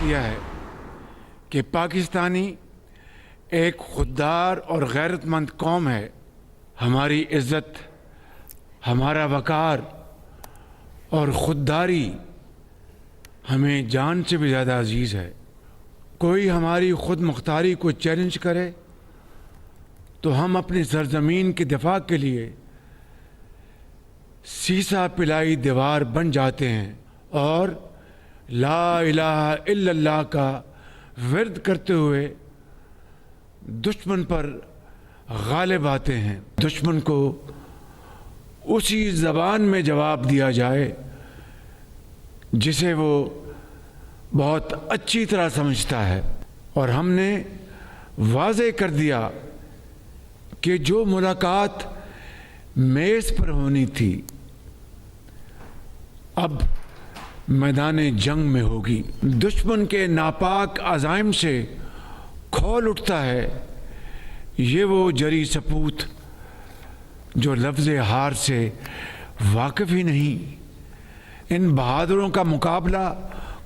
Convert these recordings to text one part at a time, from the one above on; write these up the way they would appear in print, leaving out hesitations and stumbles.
दिया है कि पाकिस्तानी एक खुददार और गैरतमंद कौम है। हमारी इज़्ज़त, हमारा वक़ार और खुददारी हमें जान से भी ज़्यादा अजीज़ है। कोई हमारी खुद मुख्तारी को चैलेंज करे तो हम अपनी सरजमीन के दिफा के लिए सीसा पिलाई दीवार बन जाते हैं और ला इलाहा इल्लल्लाह का विर्द करते हुए दुश्मन पर गालिब आते हैं। दुश्मन को उसी ज़बान में जवाब दिया जाए जिसे वो बहुत अच्छी तरह समझता है। और हमने वाज़े कर दिया कि जो मुलाकात मेज़ पर होनी थी अब मैदान जंग में होगी। दुश्मन के नापाक अज़ाइम से खौल उठता है ये वो जरी सपूत जो लफ्ज़ हार से वाकिफ़ ही नहीं। इन बहादुरों का मुकाबला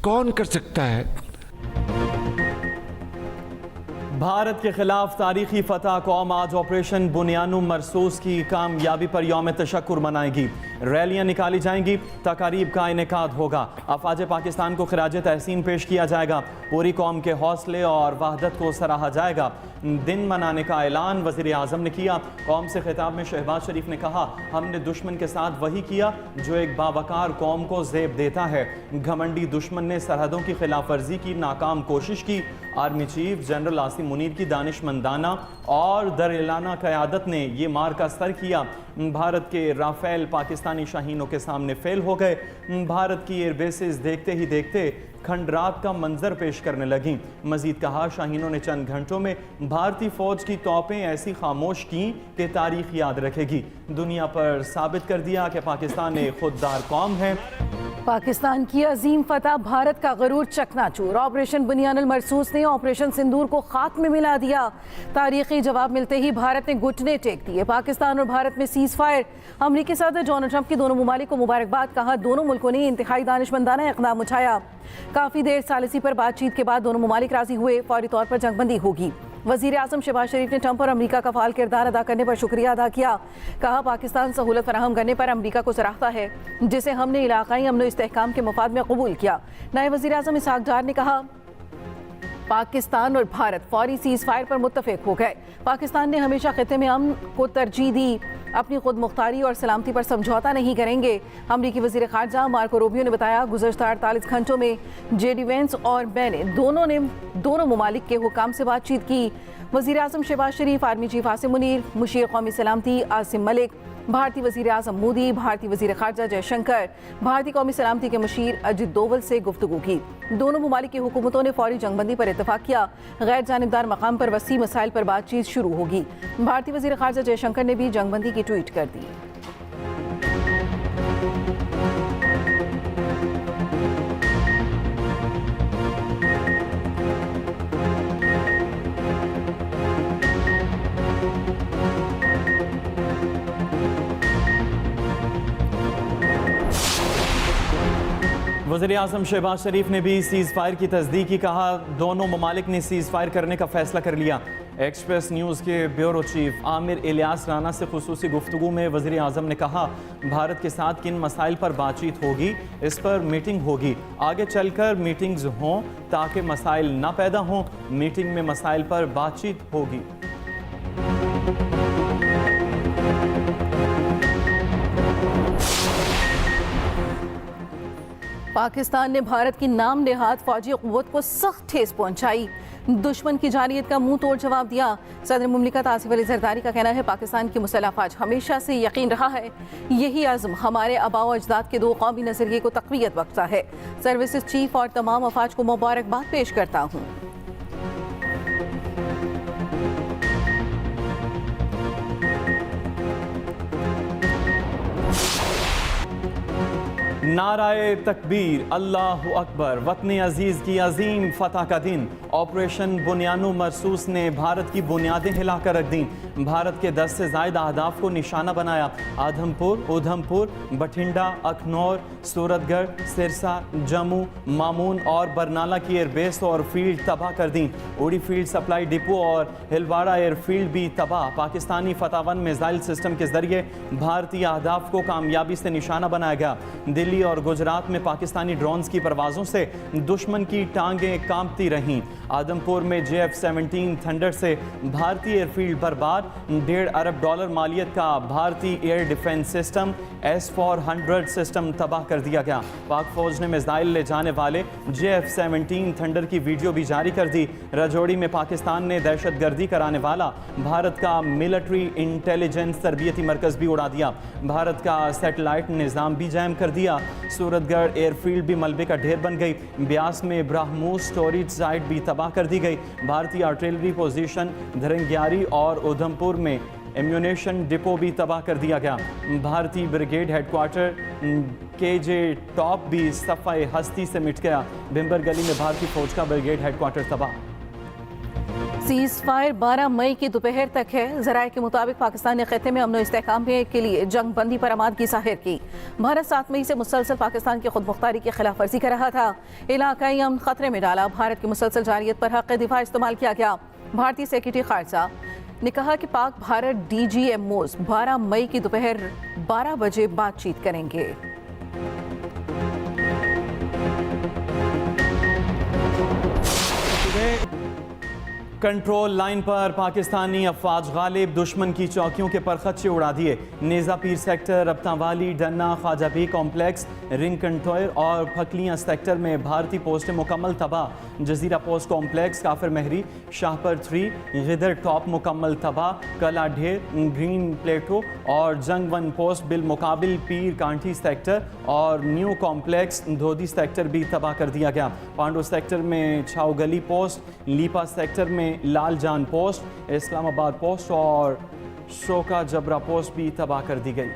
कौन कर सकता है। भारत के खिलाफ तारीखी फतह कौम आज ऑपरेशन बुनियानुम मरसूस की कामयाबी पर यौम तशक्कुर मनाएगी। रैलियां निकाली जाएंगी, तकारीब का इनेकाद होगा, अफवाज पाकिस्तान को खिराज तहसीन पेश किया जाएगा, पूरी कौम के हौसले और वहदत को सराहा जाएगा। दिन मनाने का ऐलान वज़ीर आज़म ने किया। कौम से खिताब में शहबाज शरीफ ने कहा, हमने दुश्मन के साथ वही किया जो एक बावकार कौम को ज़ेब देता है। घमंडी दुश्मन ने सरहदों की खिलाफ वर्जी की नाकाम कोशिश की। Army chief general Asim Munir की दानिशमंदाना और दरिलाना क़यादत ने ये मार का सर किया। भारत के राफेल पाकिस्तानी शाहीनों के सामने फेल हो गए। भारत की एयरबेसेस देखते ही देखते खंडरात का मंजर पेश करने लगी। मजीद कहा, शाहीनों ने चंद घंटों में भारतीय फौज की तोपें ऐसी खामोश की कि तारीख याद रखेगी। दुनिया पर साबित कर दिया कि पाकिस्तान एक खुददार कौम है। पाकिस्तान की अजीम फतह, भारत का गरूर चकनाचूर। ऑपरेशन बुनियानुल मरसूस ने ऑपरेशन सिंदूर को खाक में मिला दिया। तारीखी जवाब मिलते ही भारत ने घुटने टेक दिए। पाकिस्तान और भारत में सीज फायर। अमरीकी सदर डोनाल्ड ट्रंप की दोनों ममालिक को मुबारकबाद। कहा, दोनों मुल्कों ने इंतहाई दानिशमंदाना इक़दाम उठाया। काफ़ी देर सालिसी पर बातचीत के बाद दोनों ममालिक राजी हुए, फौरी तौर पर जंगबंदी होगी। वज़ीर आज़म शहबाज शरीफ ने ट्रंप और अमरीका का फ़ाल किरदार अदा करने पर शुक्रिया अदा किया। कहा, पाकिस्तान सहूलत फराहम करने पर अमरीका को सराहता है जिसे हमने इलाक़ाई अमन व इस्तेहकाम के मफाद में कबूल किया। नायब वज़ीर आज़म इसहाक डार ने कहा, पाकिस्तान और भारत फौरी सीज़ फायर पर मुत्तफ़िक हो गए। पाकिस्तान ने हमेशा खिते में अमन को तरजीह दी, अपनी खुद मुख्तारी और सलामती पर समझौता नहीं करेंगे। अमरीकी वज़ीर ख़ारजा मार्को रूबियो ने बताया, गुज़श्ता 48 घंटों में जेडी वेंस और मैंने दोनों ममालिक के हुकाम से बातचीत की। वज़ीर आज़म शहबाज शरीफ, आर्मी चीफ आसिम मुनीर, मुशीर कौमी सलामती आसिम मलिक, भारतीय वज़ीर आज़म मोदी, भारतीय वज़ीर ख़ारजा जयशंकर, भारतीय कौमी सलामती के मुशीर अजित डोवल से गुफ्तगू की। दोनों ममालिक की हुकूमतों ने फौरी जंगबंदी पर इत्तफाक किया। गैर जानिबदार मकाम पर वसी मसाइल पर बातचीत शुरू होगी। भारतीय वज़ीर ख़ारजा जयशंकर ने भी जंगबंदी की ट्वीट कर दी। वज़ीर आज़म शहबाज शरीफ ने भी सीज़ फायर की तस्दीक की। कहा, दोनों ममालिक ने सीज़ फायर करने का फैसला कर लिया। एक्सप्रेस न्यूज़ के ब्यूरो चीफ आमिर इलियास राना से खुसूसी गुफ्तगू में वज़ीर आज़म ने कहा, भारत के साथ किन मसाइल पर बातचीत होगी, इस पर मीटिंग होगी। आगे चलकर मीटिंग्स हों ताकि मसाइल ना पैदा हों। मीटिंग में मसाइल पर बातचीत होगी। पाकिस्तान ने भारत की नाम नेहाद फौजी क़ुव्वत को सख्त ठेस पहुंचाई। दुश्मन की जानियत का मुंह तोड़ जवाब दिया। सदर मुमलिकत आसिफ अली जरदारी का कहना है, पाकिस्तान की मुसल्लह अफ़वाज हमेशा से यकीन रहा है, यही आज़म हमारे आबाओ अजदाद के दो कौमी नज़रिए को तक़वियत बख्शता है। सर्विसेज चीफ और तमाम अफ़वाज को मुबारकबाद पेश करता हूँ। नाराए तकबीर, अल्लाह अकबर, वतन अजीज़ की अजीम फतह का दिन। ऑपरेशन बुनियानो मरसूस ने भारत की बुनियादें हिलाकर रख दी। भारत के 10 से ज़ायद अहदाफ को निशाना बनाया। आदमपुर, उधमपुर, बठिंडा, अखनौर, सूरतगढ़, सिरसा, जम्मू, मामून और बरनाला की एयरबेस और फील्ड तबाह कर दी। उड़ी फील्ड सप्लाई डिपो और हिलवाड़ा एयरफील्ड भी तबाह। पाकिस्तानी फतावन मिसाइल सिस्टम के जरिए भारतीय अहदाफ को कामयाबी से निशाना बनाया गया। दिल्ली और गुजरात में पाकिस्तानी ड्रोन्स की परवाज़ों से दुश्मन की टांगें कांपती रहीं। आदमपुर में JF-17 थंडर से भारतीय एयरफील्ड बर्बाद। $1.5 अरब मालियत का भारतीय air defence system S-400 system तबाह कर दिया गया। पाक फौज ने मिसाइल ले जाने वाले JF-17 थंडर की वीडियो भी जारी कर दी। राजौरी में पाकिस्तान ने दहशतगर्दी कराने वाला भारत का मिलिट्री इंटेलिजेंस तरबियती मरकज़ भी उड़ा दिया। भारत का सैटेलाइट निज़ाम भी जैम कर दिया। सूरतगढ़ एयरफील्ड भी मलबे का ढेर बन गई। ब्यास में ब्राह्मोस स्टोरेज साइट भी तबाह कर दी गई। भारतीय आर्टिलरी पोजीशन धरंगियारी और उधमपुर में एम्यूनेशन डिपो भी तबाह कर दिया गया। भारतीय ब्रिगेड हेडक्वार्टर KJ टॉप भी सफ़ाए हस्ती से मिट गया। भिम्बर गली में भारतीय फौज का ब्रिगेड हेडक्वार्टर तबाह। सीज फायर 12 मई की दोपहर तक है। जराये के मुताबिक पाकिस्तान ने खित्ते में अमन इस्तेहकाम के लिए जंग बंदी पर आमादगी जाहिर की। भारत 7 मई से मुसलसल पाकिस्तान की खुद मुख्तारी की खिलाफ वर्जी कर रहा था। इलाकाई अमन खतरे में डाला। भारत की मुसलसल जारियत पर हक़ दिफा इस्तेमाल किया गया। भारतीय सेक्रेटरी खारजा ने कहा कि पाक भारत DGMOs 12 मई की दोपहर 12 बजे बातचीत करेंगे। कंट्रोल लाइन पर पाकिस्तानी अफवाज गालिब दुश्मन की चौकियों के परखच्चे उड़ा दिए। नेज़ा पीर सेक्टर, रब्तावाली, डन्ना, ख्वाजाबी कॉम्प्लेक्स, रिंग कंटोयर और फकलियाँ सेक्टर में भारतीय पोस्टें मुकम्मल तबाह। जजीरा पोस्ट कॉम्प्लेक्स, काफिर महरी, शाहपर 3, गिदर टॉप मुकम्मल तबाह। कला ढेर, ग्रीन प्लेटो और जंग वन पोस्ट बिलमुकाबिल पीर कांठी सेक्टर और न्यू कॉम्प्लेक्स धोदी सेक्टर भी तबाह कर दिया गया। पांडो सेक्टर में छावगली पोस्ट, लीपा सेक्टर में लाल जान पोस्ट, इस्लामाबाद पोस्ट और शोका जबरा पोस्ट भी तबाह कर दी गई।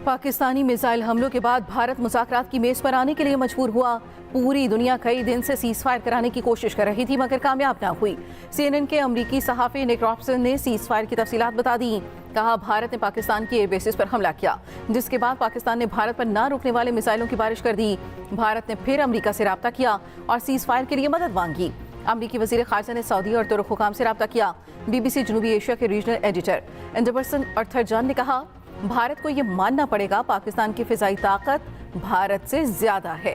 पाकिस्तानी मिसाइल हमलों के बाद भारत मुज़ाकरात की मेज़ पर आने के लिए मजबूर हुआ। पूरी दुनिया कई दिन से सीज फायर कराने की कोशिश कर रही थी मगर कामयाब ना हुई। CNN के अमरीकी सहाफ़ी निक रॉबसन ने सीज फायर की तफसीलात बता दी। कहा भारत ने पाकिस्तान की एयर बेसिस पर हमला किया, जिसके बाद पाकिस्तान ने भारत पर ना रुकने वाले मिसाइलों की बारिश कर दी। भारत ने फिर अमरीका से रब्ता किया और सीज फायर के लिए मदद मांगी। अमरीकी वज़ीर ख़ारजा ने सऊदी और तुर्क हुकाम से रब्ता किया। BBC जनूबी एशिया के रीजनल एडिटर एंडरसन अर्थरजान ने कहा भारत को ये मानना पड़ेगा पाकिस्तान की फ़िज़ाई ताकत भारत से ज़्यादा है।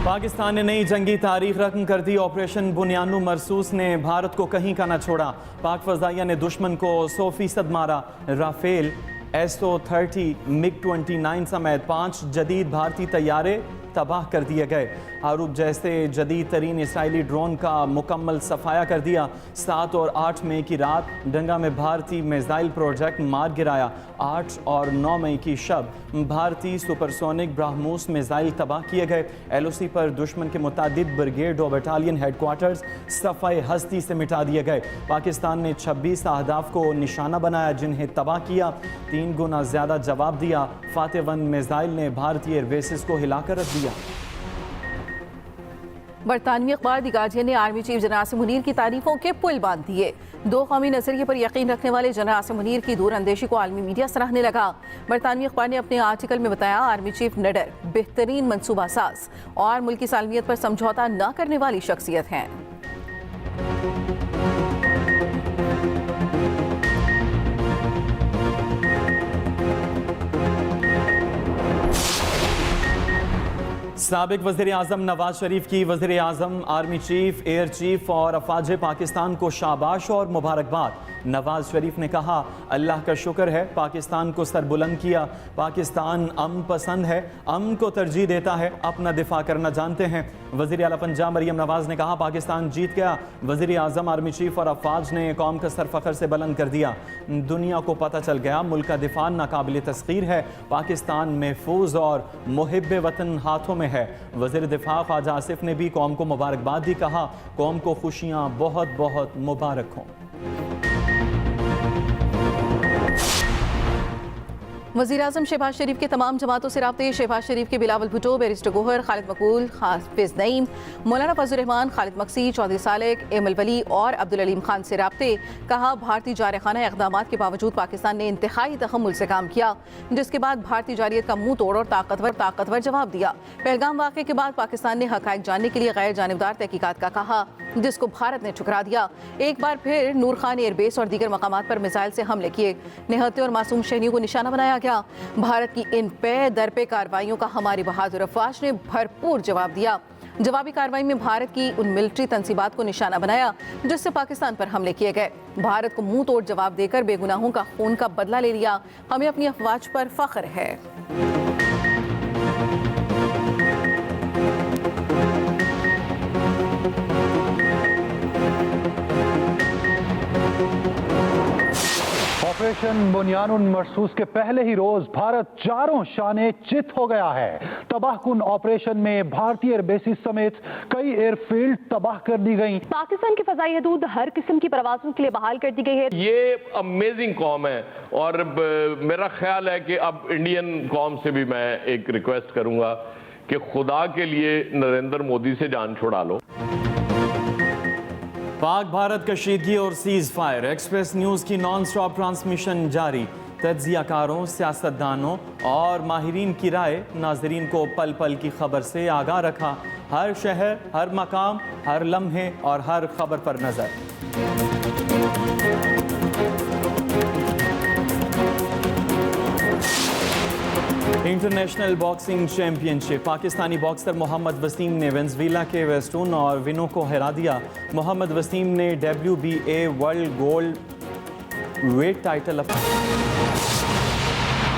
पाकिस्तान ने नई जंगी तारीख रकम कर दी। ऑपरेशन बुनियानो मरसूस ने भारत को कहीं का न छोड़ा। पाक फज़ाइया ने दुश्मन को 100% मारा। राफेल, SO-30, MiG-29 समेत 5 जदीद भारतीय तैयारे तबाह कर दिए गए। हारूब जैसे जदीद तरीन इसराइली ड्रोन का मुकम्मल सफाया कर दिया। 7 और 8 मई की रात डंगा में भारतीय मिसाइल प्रोजेक्ट मार गिराया। 8 और 9 मई की शब भारतीय सुपरसोनिक ब्राह्मोस मिसाइल तबाह किए गए। LOC पर दुश्मन के मुतादिद ब्रिगेड और बटालियन हेडक्वार्टर्स सफ़ाए हस्ती से मिटा दिए गए। पाकिस्तान ने 26 अहदाफ को निशाना बनाया जिन्हें तबाह किया। 3 गुना ज़्यादा जवाब दिया। फातेह 1 मिसाइल ने भारतीय एयरबेसिस को हिलाकर रख दिया। बरतानवी अखबार द गार्जियन ने army chief general Asim Munir की तारीफों के पुल बांध दिए। 2 कौमी नज़रिए पर यकीन रखने वाले जनरल आसिम मुनीर की दूर अंदेशी को आलमी मीडिया सराहने लगा। बरतानवी अखबार ने अपने आर्टिकल में बताया आर्मी चीफ निडर, बेहतरीन मनसूबा साज और मुल्क की सालमियत पर समझौता न करने वाली शख्सियत हैं। साबिक वज़ीर आज़म नवाज शरीफ की वज़ीर आज़म, आर्मी चीफ, एयर चीफ और अफवाज पाकिस्तान को शाबाश और मुबारकबाद। नवाज शरीफ ने कहा, अल्लाह का शुक्र है पाकिस्तान को सर बुलंद किया। पाकिस्तान अमन पसंद है, अमन को तरजीह देता है, अपना दिफा करना जानते हैं। वज़ीर आला पंजाब मरियम नवाज ने कहा, पाकिस्तान जीत गया। वज़ीर आज़म, आर्मी चीफ और अफवाज ने कौम का सर फ़ख्र से बुलंद कर दिया। दुनिया को पता चल गया मुल्क का दिफा नाकाबिल तस्खीर है। पाकिस्तान महफूज और मुहिब वतन हाथों में है। वज़ीर दिफा ख्वाजा आसिफ ने भी कौम को मुबारकबाद दी। कहा, कौम को खुशियाँ बहुत बहुत मुबारक हों। वज़ीर आज़म शहबाज शरीफ के तमाम जमातों से राब्ते। शहबाज शरीफ के बिलावल भुट्टो, बैरिस्टर गोहर, खालिद मकबूल, हाफिज़ नईम, मौलाना फजल रहमान, खालिद मकसी, चौधरी सालेक, एमल वली और अब्दुल अलीम खान से राब्ते। कहा, भारतीय जारखाना इक़दामात के बावजूद पाकिस्तान ने इंतहाई तहम्मुल से काम किया, जिसके बाद भारतीय जारियत का मुंह तोड़ और ताकतवर जवाब दिया। पहलगाम वाक़े के बाद पाकिस्तान ने हक़ाइक़ जानने के लिए गैर जानिबदार तहकीकात का कहा, जिसको भारत ने ठुकरा दिया। एक बार फिर नूर खान एयरबेस और दीगर मकामात पर मिसाइल से हमले किए, निहत्ते और मासूम शहरियों को निशाना बनाया गया। भारत की इन पे दर पे कार्रवाइयों का हमारी बहादुर अफवाज ने भरपूर जवाब दिया। जवाबी कार्रवाई में भारत की उन मिलिट्री तंसीबात को निशाना बनाया जिससे पाकिस्तान पर हमले किए गए। भारत को मुंह तोड़ जवाब देकर बेगुनाहों का खून का बदला ले लिया। हमें अपनी अफवाज पर फख्र है। ऑपरेशन बुनियानुल मरसूस के पहले ही रोज भारत चारों शाने चित हो गया है। तबाहकुन ऑपरेशन में भारतीय एयरबेसिस समेत कई एयरफील्ड तबाह कर दी गई। पाकिस्तान की फजाई हदूद हर किस्म की परवाज़ों के लिए बहाल कर दी गई है। ये अमेजिंग कौम है और मेरा ख्याल है कि अब इंडियन कौम से भी मैं एक रिक्वेस्ट करूंगा कि खुदा के लिए नरेंद्र मोदी से जान छुड़ा लो। पाक भारत कशीदगी और सीज फायर। एक्सप्रेस न्यूज़ की नॉन स्टॉप ट्रांसमिशन जारी। तज्जियाकारों, सियासतदानों और माहिरीन की राय नाजरीन को पल पल की खबर से आगाह रखा। हर शहर, हर मकाम, हर लम्हे और हर खबर पर नजर। International boxing championship. Pakistani boxer Mohammad Wasim ने वेनेजुएला के वेस्टून और विनो को हरा दिया। मोहम्मद वसीम ने WBA world gold wait title अपना